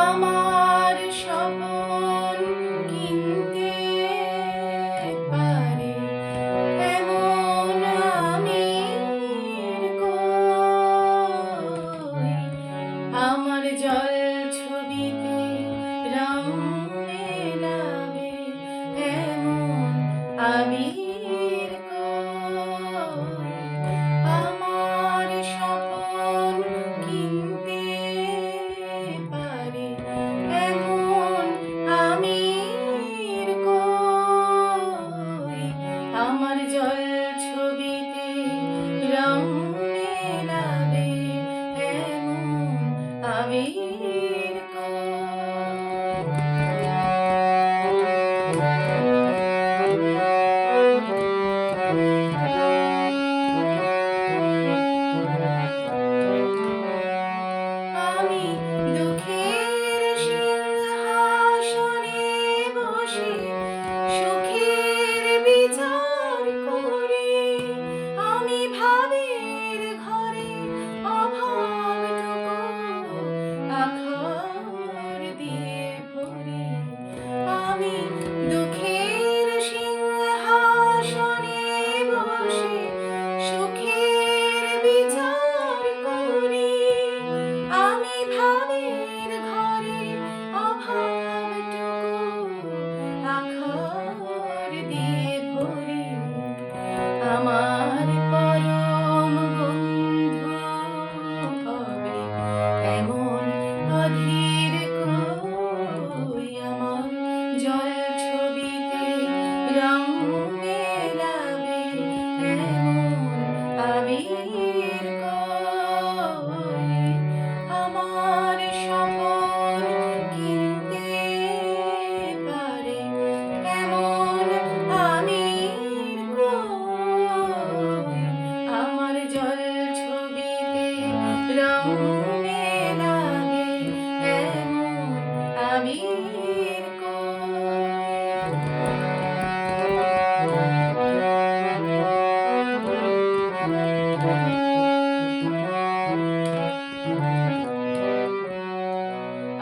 আমার স্বপন কিনতে পারে এমন আমির কই? আমার জল ছবিতে রং মেলাবে এমন আবির কই? আমার স্বপন কিনতে পারে এমন আমির কই? আমার জল ছবিতে রং মেলাবে এমন আবির আমি দুঃখের সিংহাসনে বসে সুখের বিচার করি। আমি ভাবের ঘরে অভাবটুকু আখর দিয়ে ভরি। আমি দুঃখের সিংহাসনে বসে সুখের বিচার করি। আমি ভাবের ঘরে অভাবটুকু আখর দিয়ে ভরি। আমার পরম বন্ধু হবে এমন অধীর কই? আমার জল ছবিতে রং মেলাবে এমন আবির কই? আমার স্বপন কিনতে পারে এমন আমির কই? আমার জল ছবিতে রং মেলাবে এমন আবির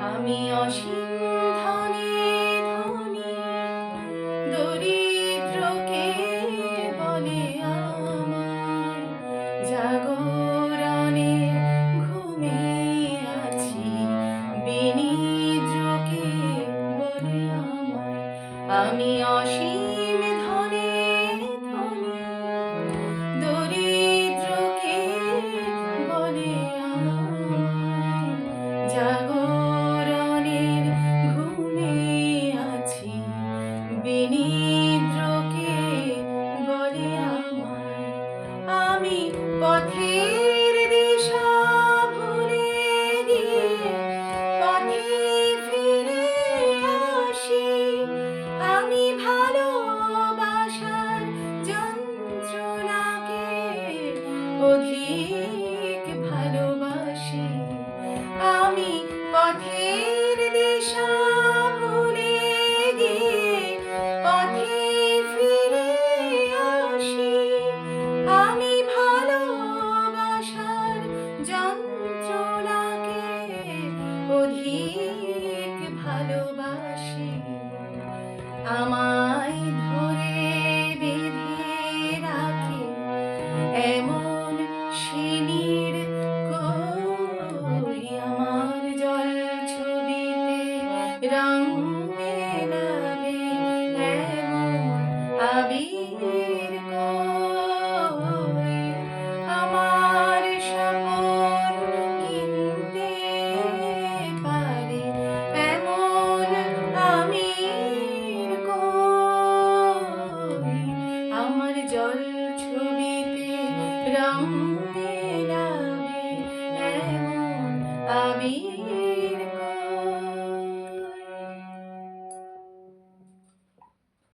আমি অসীম ধনে ধনী, দরিদ্রকে বলে আমার জাগরণে ঘুমিয়ে আছি, বিনিদ্রকে বলে আমার। আমি অসীম ধনে ধনী, দরিদ্রকে বলে আমার জাগরণের ঘুমে আছি, বিনিদ্রকে বলে আমার। আমি পথের দিশা ভুলে গিয়ে পথে ফিরে আসি। আমি ভালোবাসার যন্ত্রণাকে অধিক ভালোবাসি। আমি পথে